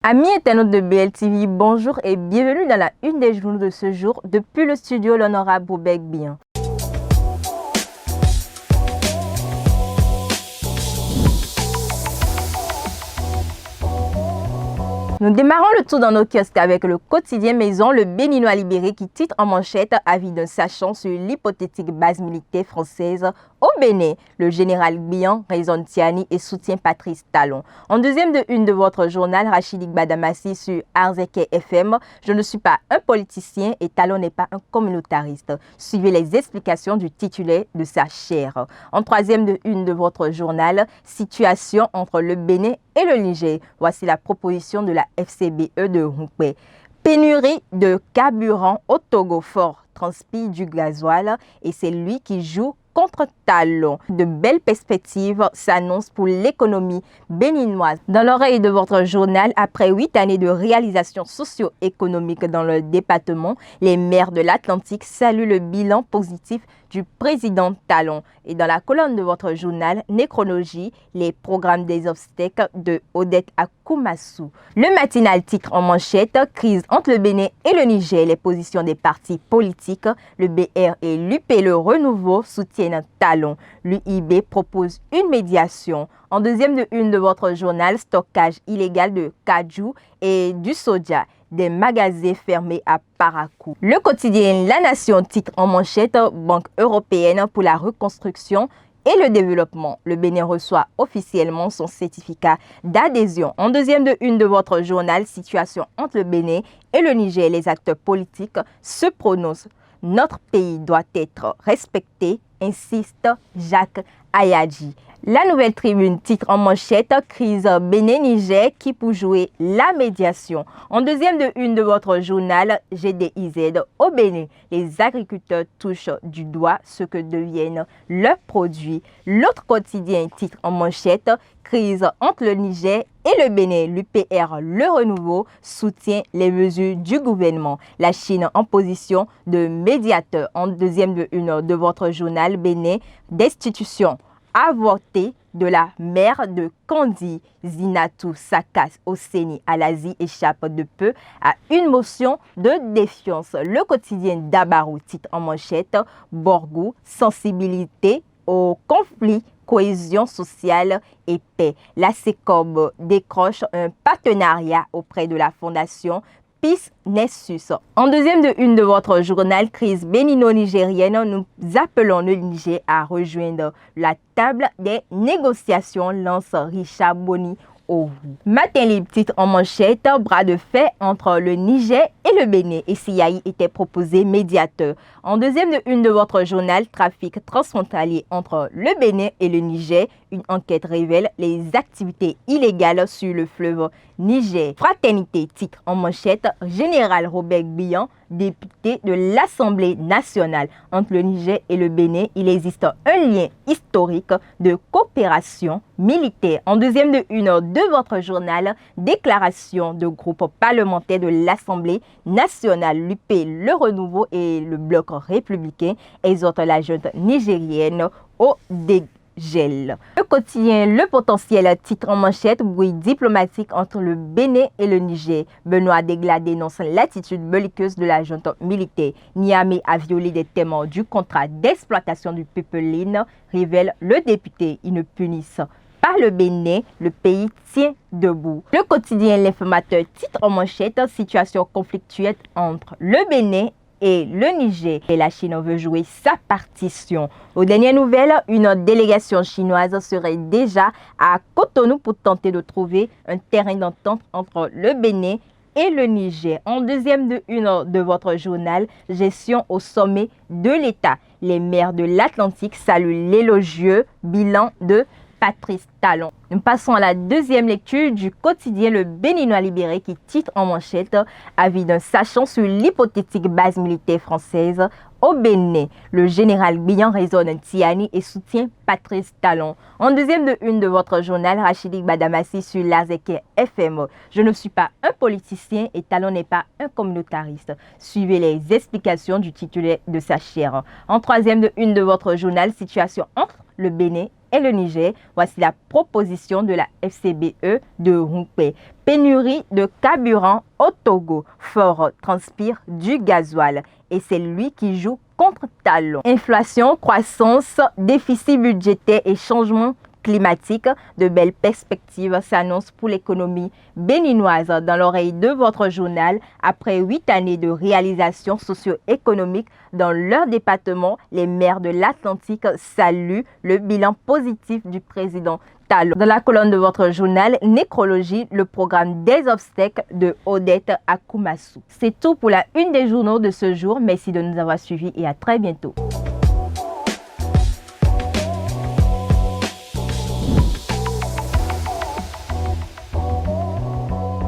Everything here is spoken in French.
Amis internautes de BLTV, bonjour et bienvenue dans la une des journaux de ce jour depuis le studio L'Honorable Boubek Bian. Nous démarrons le tour dans nos kiosques avec le quotidien Maison, le Béninois libéré qui titre en manchette « Avis d'un sachant sur l'hypothétique base militaire française au Bénin ». Le général Bian raisonne Tiani et soutient Patrice Talon. En deuxième de une de votre journal, Rachidik Badamassi sur Arzeke FM. Je ne suis pas un politicien et Talon n'est pas un communautariste. Suivez les explications du titulaire de sa chaire. En troisième de une de votre journal, situation entre le Bénin et le Niger. Voici la proposition de la FCBE de Roumpé. Pénurie de carburant au Togo, fort transpire du gasoil et c'est lui qui joue contre Talon. De belles perspectives s'annoncent pour l'économie béninoise. Dans l'oreille de votre journal, après 8 années de réalisation socio-économique dans le département, les maires de l'Atlantique saluent le bilan positif du président Talon. Et dans la colonne de votre journal, Nécrologie, les programmes des obstacles de Odette Akumasu. Le matinal titre en manchette « Crise entre le Bénin et le Niger, les positions des partis politiques, le BR et l'UP Le Renouveau soutiennent Talon. L'UIB propose une médiation. » En deuxième de une de votre journal, stockage illégal de cajou et du soja. Des magasins fermés à Parakou. Le quotidien La Nation titre en manchette « Banque européenne pour la reconstruction et le développement ». Le Bénin reçoit officiellement son certificat d'adhésion. En deuxième de une de votre journal, situation entre le Bénin et le Niger. Les acteurs politiques se prononcent. Notre pays doit être respecté, insiste Jacques Ayadji. La Nouvelle Tribune titre en manchette « Crise Bénin-Niger qui peut jouer la médiation ». En deuxième de une de votre journal GDIZ au Bénin, les agriculteurs touchent du doigt ce que deviennent leurs produits. L'autre quotidien titre en manchette « Crise entre le Niger et le Bénin, l'UPR Le Renouveau soutient les mesures du gouvernement. La Chine en position de médiateur. En deuxième de une de votre journal Bénin, destitution avortée de la mère de Kandi. Zinatou Sakas Oseni Alazi échappe de peu à une motion de défiance. Le quotidien Dabarou titre en manchette Borgou, sensibilité au conflit, cohésion sociale et paix. La SECOB décroche un partenariat auprès de la Fondation Peace Nessus. En deuxième de une de votre journal Crise bénino-nigérienne, nous appelons le Niger à rejoindre la table des négociations, lance Richard Boni. Matin Libre titre en manchette « Bras de fer entre le Niger et le Bénin » et Siaï était proposé médiateur. En deuxième de une de votre journal, trafic transfrontalier entre le Bénin et le Niger. Une enquête révèle les activités illégales sur le fleuve Niger. Fraternité titre en manchette « Général Robert Bian, député de l'Assemblée nationale. Entre le Niger et le Bénin, il existe un lien historique de coopération militaire. » En deuxième de une de votre journal, déclaration de groupe parlementaire de l'Assemblée nationale. L'UP Le Renouveau et le Bloc républicain exhortent la junte nigérienne au dégel. Le quotidien Le Potentiel titre en manchette « Bruit diplomatique entre le Bénin et le Niger ». Benoît Degla dénonce l'attitude belliqueuse de la junte militaire. Niamey a violé des thèmes du contrat d'exploitation du pipeline, révèle le député. Ils ne punissent pas le Bénin, le pays tient debout. Le quotidien L'Informateur titre en manchette « Situation conflictuelle entre le Bénin et le Niger. » Et la Chine veut jouer sa partition. Aux dernières nouvelles, une délégation chinoise serait déjà à Cotonou pour tenter de trouver un terrain d'entente entre le Bénin et le Niger. En deuxième de une de votre journal, gestion au sommet de l'État. Les maires de l'Atlantique saluent l'élogieux bilan de Patrice Talon. Nous passons à la deuxième lecture du quotidien Le Béninois libéré qui titre en manchette « Avis d'un sachant sur l'hypothétique base militaire française au Bénin. Le général Bian raisonne Tiani et soutient Patrice Talon. » En deuxième de une de votre journal, Rachidik Badamassi sur l'Arzeke FM. Je ne suis pas un politicien et Talon n'est pas un communautariste. Suivez les explications du titulaire de sa chaire. En troisième de une de votre journal, situation entre le Bénin et le Niger. Voici la proposition de la FCBE de romper. Pénurie de carburant au Togo. Fort transpire du gasoil et c'est lui qui joue contre talon. Inflation, croissance, déficit budgétaire et changement climatique, de belles perspectives s'annoncent pour l'économie béninoise. Dans l'oreille de votre journal, après 8 années de réalisation socio-économique dans leur département, les maires de l'Atlantique saluent le bilan positif du président Talon. Dans la colonne de votre journal, Nécrologie, le programme des obstacles de Odette Akumasu. C'est tout pour la une des journaux de ce jour. Merci de nous avoir suivis et à très bientôt.